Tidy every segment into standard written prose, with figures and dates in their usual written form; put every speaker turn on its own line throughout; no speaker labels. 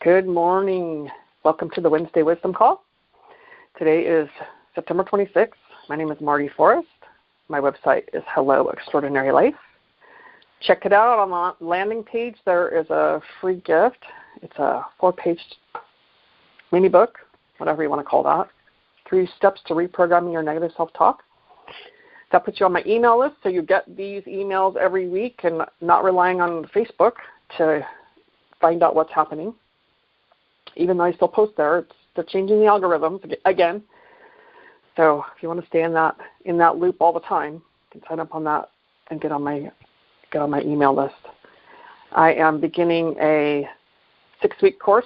Good morning. Welcome to the Wednesday Wisdom Call. Today is September 26th. My name is Marty Forrest. My website is Hello Extraordinary Life. Check it out on the landing page. There is a free gift. It's a 4-page mini book, whatever you want to call that. 3 steps to reprogramming your negative self-talk. That puts you on my email list, so you get these emails every week and not relying on Facebook to find out what's happening. Even though I still post there, they're changing the algorithms again. So if you want to stay in that loop all the time, you can sign up on that and get on my email list. I am beginning a 6-week course,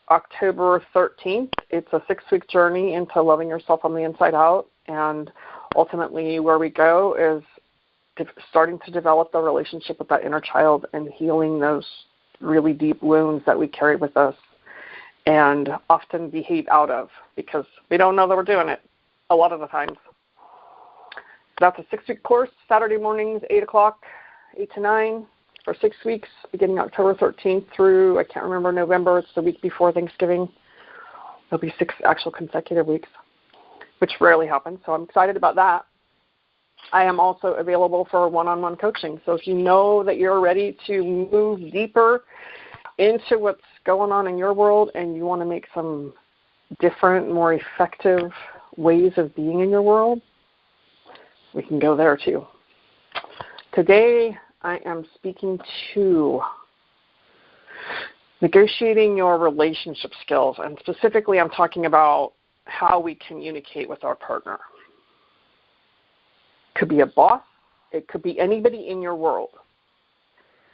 October 13th. It's a 6-week journey into loving yourself from the inside out, and ultimately where we go is starting to develop the relationship with that inner child and healing those really deep wounds that we carry with us and often behave out of because we don't know that we're doing it a lot of the times. That's a 6-week course, Saturday mornings, 8 o'clock, 8 to 9 for 6 weeks, beginning October 13th through, I can't remember, November. It's the week before Thanksgiving. There'll be 6 actual consecutive weeks, which rarely happens, so I'm excited about that. I am also available for one-on-one coaching. So if you know that you're ready to move deeper into what's going on in your world and you want to make some different, more effective ways of being in your world, we can go there too. Today I am speaking to negotiating your relationship skills, and specifically I'm talking about how we communicate with our partner. Could be a boss. It could be anybody in your world.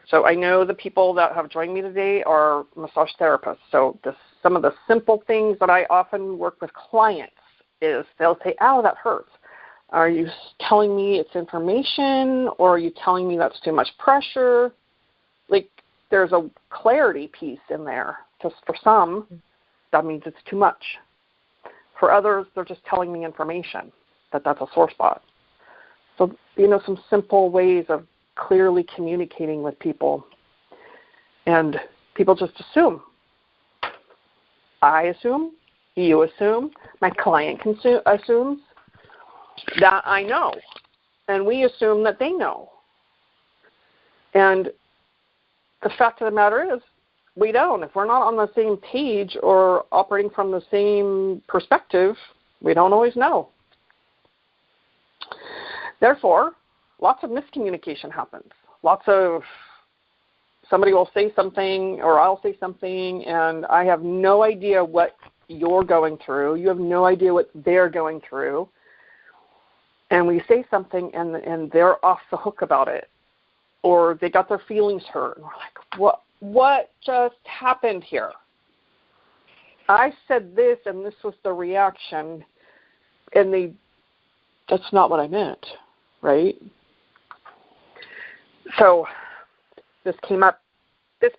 So I know the people that have joined me today are massage therapists. So some of the simple things that I often work with clients is they'll say, "Ow, that hurts. Are you telling me it's information, or are you telling me that's too much pressure?" Like there's a clarity piece in there. Just for some, that means it's too much. For others, they're just telling me information, that's a sore spot. So, some simple ways of clearly communicating with people. And people just assume. I assume, you assume, my client assumes that I know. And we assume that they know. And the fact of the matter is, we don't. If we're not on the same page or operating from the same perspective, we don't always know. Therefore, lots of miscommunication happens. Somebody will say something or I'll say something and I have no idea what you're going through. You have no idea what they're going through. And we say something and they're off the hook about it. Or they got their feelings hurt. And we're like, what just happened here? I said this and this was the reaction, and that's not what I meant, right? So this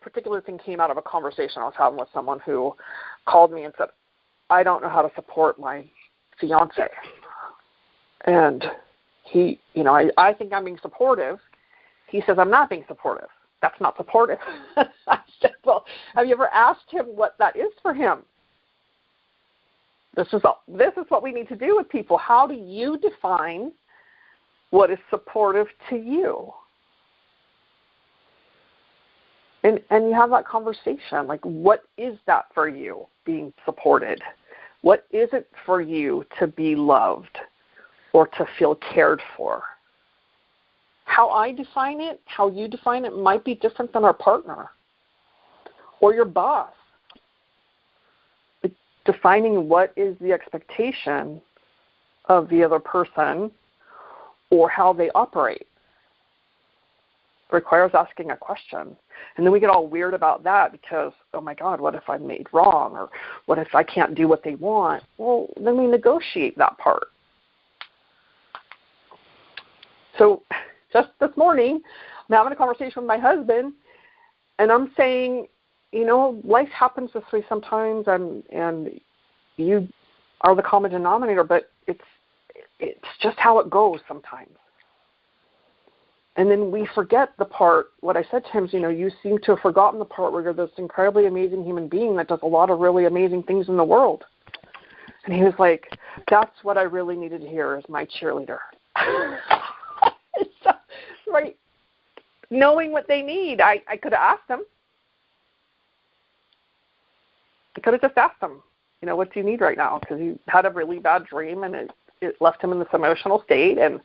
particular thing came out of a conversation I was having with someone who called me and said, "I don't know how to support my fiance." And he, I think I'm being supportive. He says, "I'm not being supportive. That's not supportive." I said, "Well, have you ever asked him what that is for him?" This is what we need to do with people. How do you define what is supportive to you? And you have that conversation. Like, what is that for you, being supported? What is it for you to be loved or to feel cared for? How I define it, how you define it might be different than our partner or your boss. Defining what is the expectation of the other person or how they operate requires asking a question. And then we get all weird about that because, oh my God, what if I'm made wrong? Or what if I can't do what they want? Well, then we negotiate that part. So just this morning, I'm having a conversation with my husband, and I'm saying, life happens this way sometimes, and you are the common denominator, but it's just how it goes sometimes. And then we forget the part, what I said to him is, you seem to have forgotten the part where you're this incredibly amazing human being that does a lot of really amazing things in the world. And he was like, that's what I really needed to hear is my cheerleader. So, right. Knowing what they need, I could have asked them. I could have just asked them, what do you need right now? Because he had a really bad dream and it left him in this emotional state. And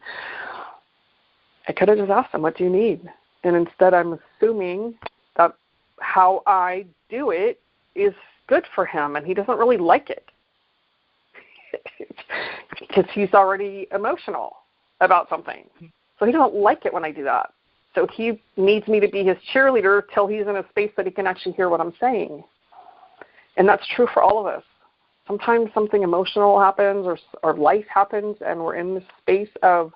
I could have just asked him, what do you need? And instead I'm assuming that how I do it is good for him, and he doesn't really like it because he's already emotional about something. So he doesn't like it when I do that. So he needs me to be his cheerleader till he's in a space that he can actually hear what I'm saying. And that's true for all of us. Sometimes something emotional happens or life happens, and we're in this space of,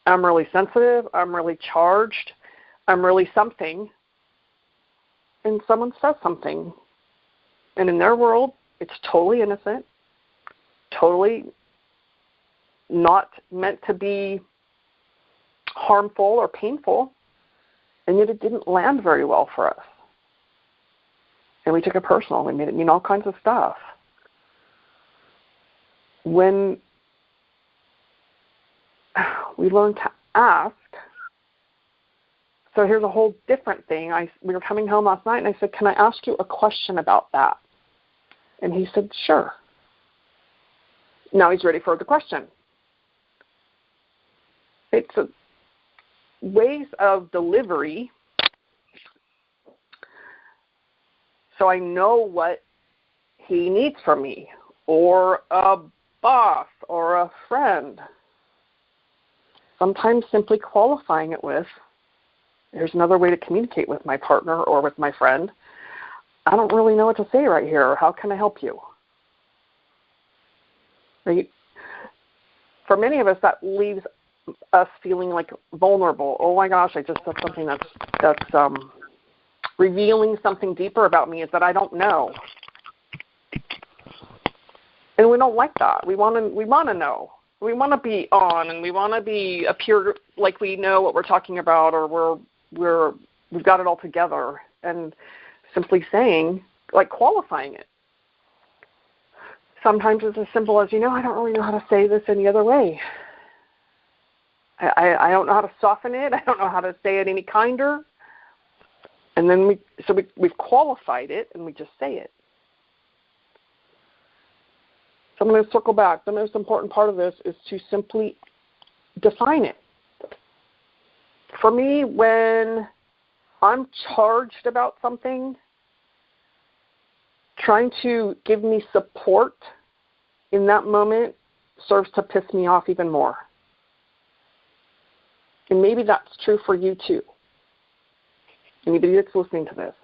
I'm really sensitive, I'm really charged, I'm really something, and someone says something. And in their world, it's totally innocent, totally not meant to be harmful or painful, and yet it didn't land very well for us. And we took it personal. We made it mean all kinds of stuff. When we learn to ask, so here's a whole different thing. We were coming home last night, and I said, can I ask you a question about that? And he said, sure. Now he's ready for the question. It's ways of delivery, so I know what he needs from me, or a boss, or a friend. Sometimes simply qualifying it with, here's another way to communicate with my partner or with my friend. I don't really know what to say right here. How can I help you? Right? For many of us, that leaves us feeling like vulnerable. Oh my gosh, I just said something that's revealing something deeper about me, is that I don't know. And we don't like that. We want to know. We want to be on, and we want to appear like we know what we're talking about, or we've got it all together. And simply saying, like qualifying it. Sometimes it's as simple as, I don't really know how to say this any other way. I don't know how to soften it. I don't know how to say it any kinder. And then we've qualified it, and we just say it. So I'm going to circle back. The most important part of this is to simply define it. For me, when I'm charged about something, trying to give me support in that moment serves to piss me off even more. And maybe that's true for you too. Anybody that's listening to this.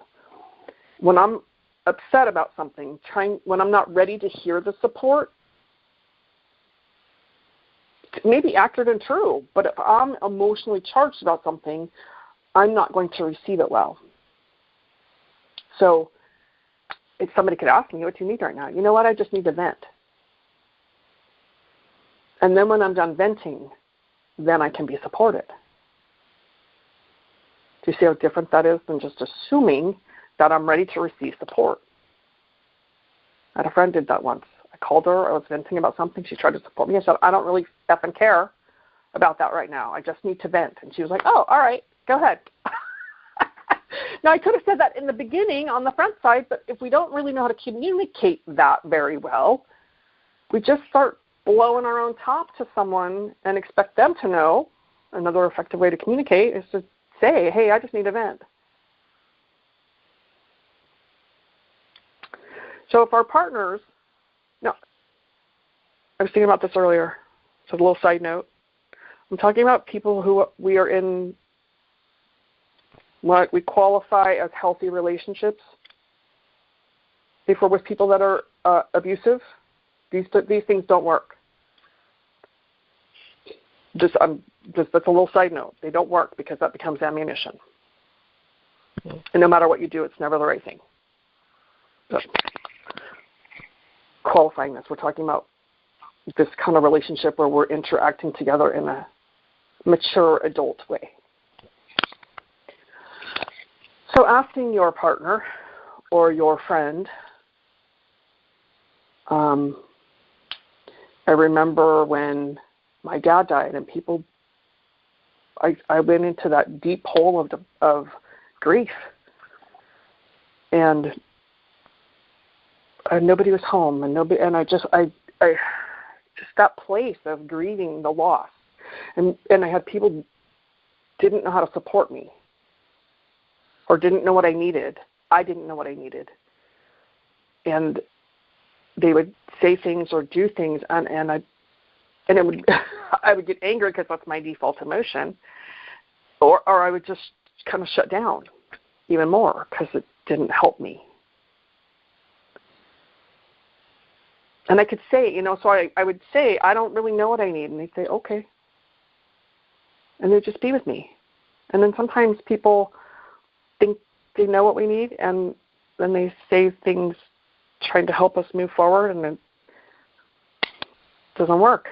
When I'm upset about something, when I'm not ready to hear the support, it may be accurate and true, but if I'm emotionally charged about something, I'm not going to receive it well. So if somebody could ask me, what do you need right now? You know what? I just need to vent. And then when I'm done venting, then I can be supported. Do you see how different that is than just assuming that I'm ready to receive support? I had a friend did that once. I called her. I was venting about something. She tried to support me. I said, I don't really effing care about that right now. I just need to vent. And she was like, oh, all right, go ahead. Now, I could have said that in the beginning on the front side, but if we don't really know how to communicate that very well, we just start blowing our own top to someone and expect them to know. Another effective way to communicate is to say, hey, I just need a vent. So if our partners, no, I was thinking about this earlier, so a little side note. I'm talking about people who we are in what we qualify as healthy relationships. If we're with people that are abusive, these things don't work. That's a little side note. They don't work because that becomes ammunition. And no matter what you do, it's never the right thing. But qualifying this, we're talking about this kind of relationship where we're interacting together in a mature adult way. So asking your partner or your friend, I remember when my dad died and I went into that deep hole of grief, and nobody was home, and I just that place of grieving the loss, and I had people didn't know how to support me, or didn't know what I needed. I didn't know what I needed, and they would say things or do things, and it would I would get angry because that's my default emotion, or I would just kind of shut down even more because it didn't help me. And I could say, so I would say, I don't really know what I need. And they'd say, okay. And they'd just be with me. And then sometimes people think they know what we need, and then they say things trying to help us move forward, and it doesn't work.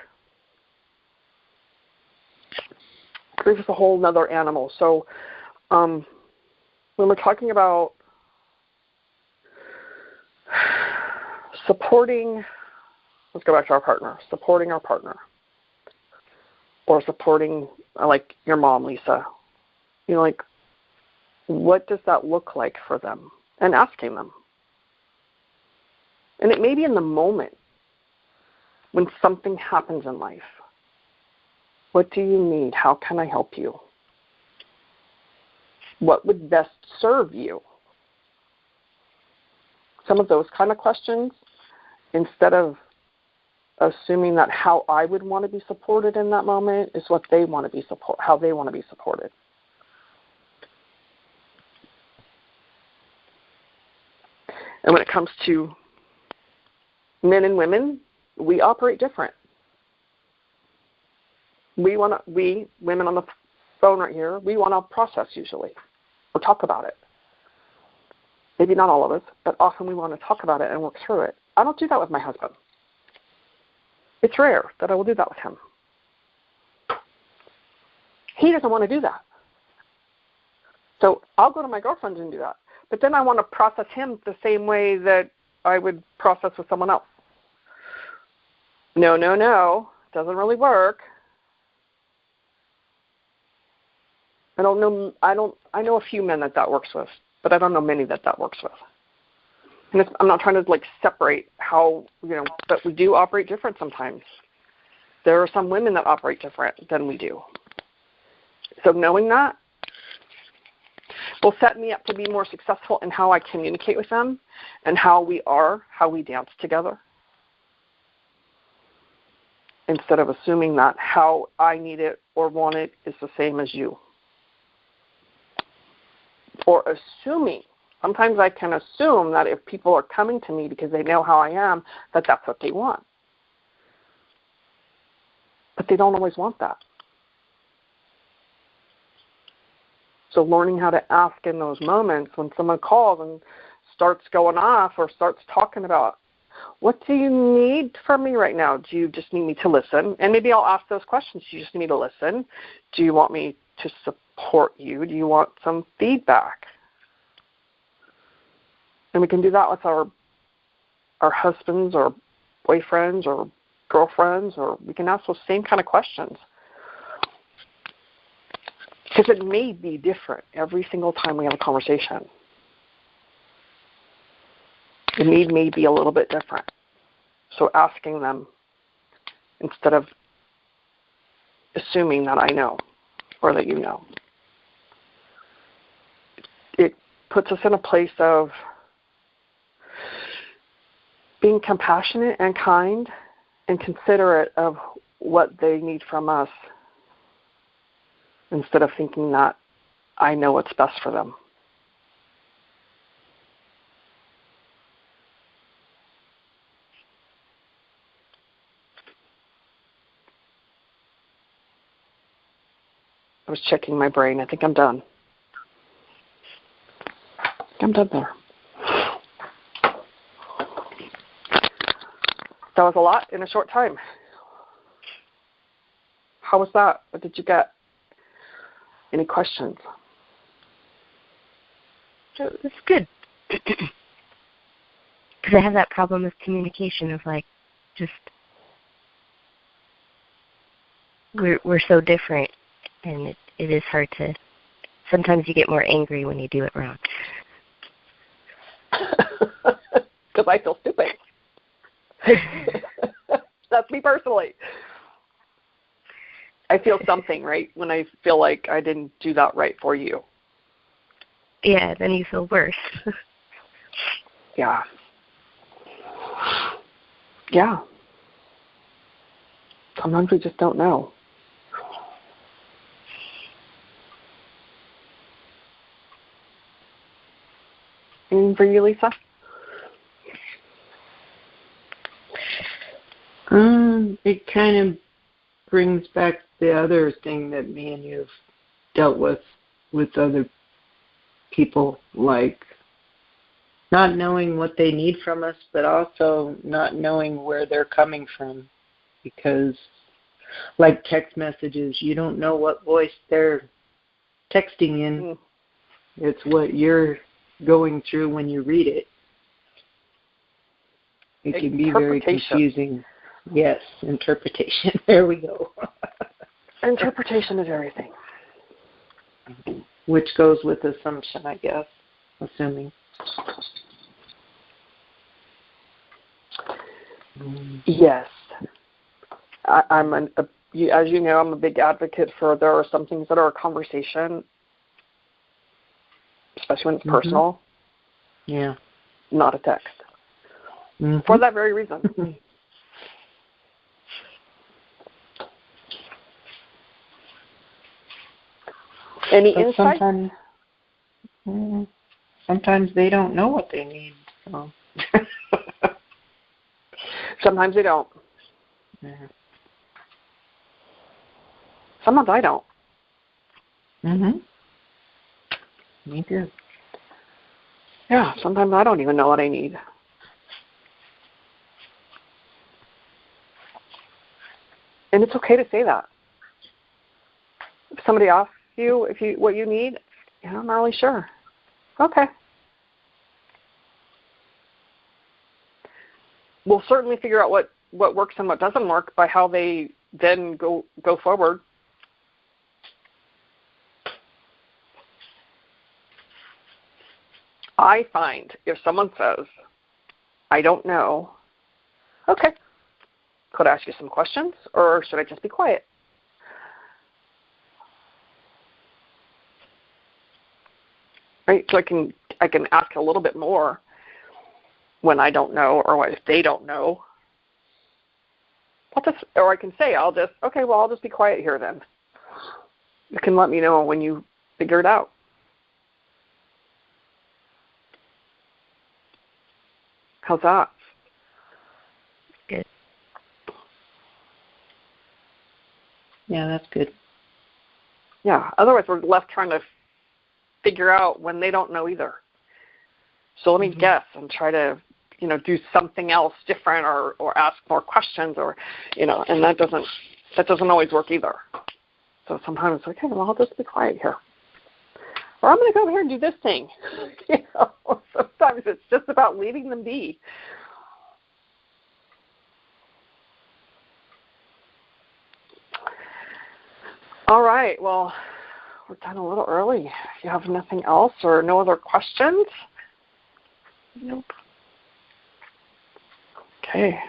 Grief is a whole nother animal. So when we're talking about supporting, let's go back to our partner, supporting our partner, or supporting, like your mom, Lisa, like, what does that look like for them? And asking them. And it may be in the moment when something happens in life. What do you need? How can I help you? What would best serve you? Some of those kind of questions, instead of assuming that how I would want to be supported in that moment is what they want to be how they want to be supported. And when it comes to men and women, we operate different. We women on the phone right here, we want to process usually or talk about it. Maybe not all of us, but often we want to talk about it and work through it. I don't do that with my husband. It's rare that I will do that with him. He doesn't want to do that. So I'll go to my girlfriend and do that. But then I want to process him the same way that I would process with someone else. No, doesn't really work. I know a few men that works with, but I don't know many that works with. And I'm not trying to separate how, but we do operate different sometimes. There are some women that operate different than we do. So knowing that will set me up to be more successful in how I communicate with them and how we dance together. Instead of assuming that how I need it or want it is the same as you. Or assuming, sometimes I can assume that if people are coming to me because they know how I am, that that's what they want. But they don't always want that. So learning how to ask in those moments when someone calls and starts going off or starts talking about, what do you need from me right now? Do you just need me to listen? And maybe I'll ask those questions. Do you just need me to listen? Do you want me to support you? Do you want some feedback? And we can do that with our husbands or boyfriends or girlfriends, or we can ask those same kind of questions. Because it may be different every single time we have a conversation. The need may be a little bit different. So asking them instead of assuming that I know or that you know. It puts us in a place of being compassionate and kind and considerate of what they need from us instead of thinking that I know what's best for them. I was checking my brain. I think I'm done. I'm done there. That was a lot in a short time. How was that? What did you get? Any questions?
So it's good. Because I have that problem with communication of like, just, we're so different, and it is hard to, sometimes you get more angry when you do it wrong.
Because I feel stupid. That's me personally. I feel something, right, when I feel like I didn't do that right for you.
Yeah, then you feel worse.
Yeah. Yeah. Sometimes we just don't know. Anything for you, Lisa?
It kind of brings back the other thing that me and you have dealt with other people, like not knowing what they need from us, but also not knowing where they're coming from. Because, like text messages, you don't know what voice they're texting in. It's what you're going through when you read it. It can be very confusing. Yes, interpretation. There we go.
Interpretation is everything.
Which goes with assumption, I guess, assuming.
Yes. As you know, I'm a big advocate for there are some things that are a conversation, especially when it's personal.
Yeah.
Not a text. For that very reason. Any insight?
Sometimes they don't know what they need. So.
Sometimes they don't.
Yeah.
Sometimes I don't.
Me too.
Yeah, sometimes I don't even know what I need. And it's okay to say that. If somebody asks you what you need, I'm not really sure. Okay. We'll certainly figure out what works and what doesn't work by how they then go forward. I find if someone says, I don't know, okay, could I ask you some questions or should I just be quiet? Right? So I can ask a little bit more when I don't know or if they don't know. Or I can say, I'll just be quiet here then. You can let me know when you figure it out. How's that?
Good.
Yeah, that's good.
Yeah, otherwise we're left trying to figure out when they don't know either. So let me guess and try to, do something else different or ask more questions or, and that doesn't always work either. So sometimes it's okay, well, I'll just be quiet here. Or I'm going to go over here and do this thing. Sometimes it's just about leaving them be. All right, well, we're done a little early. If you have nothing else or no other questions?
Nope.
Okay.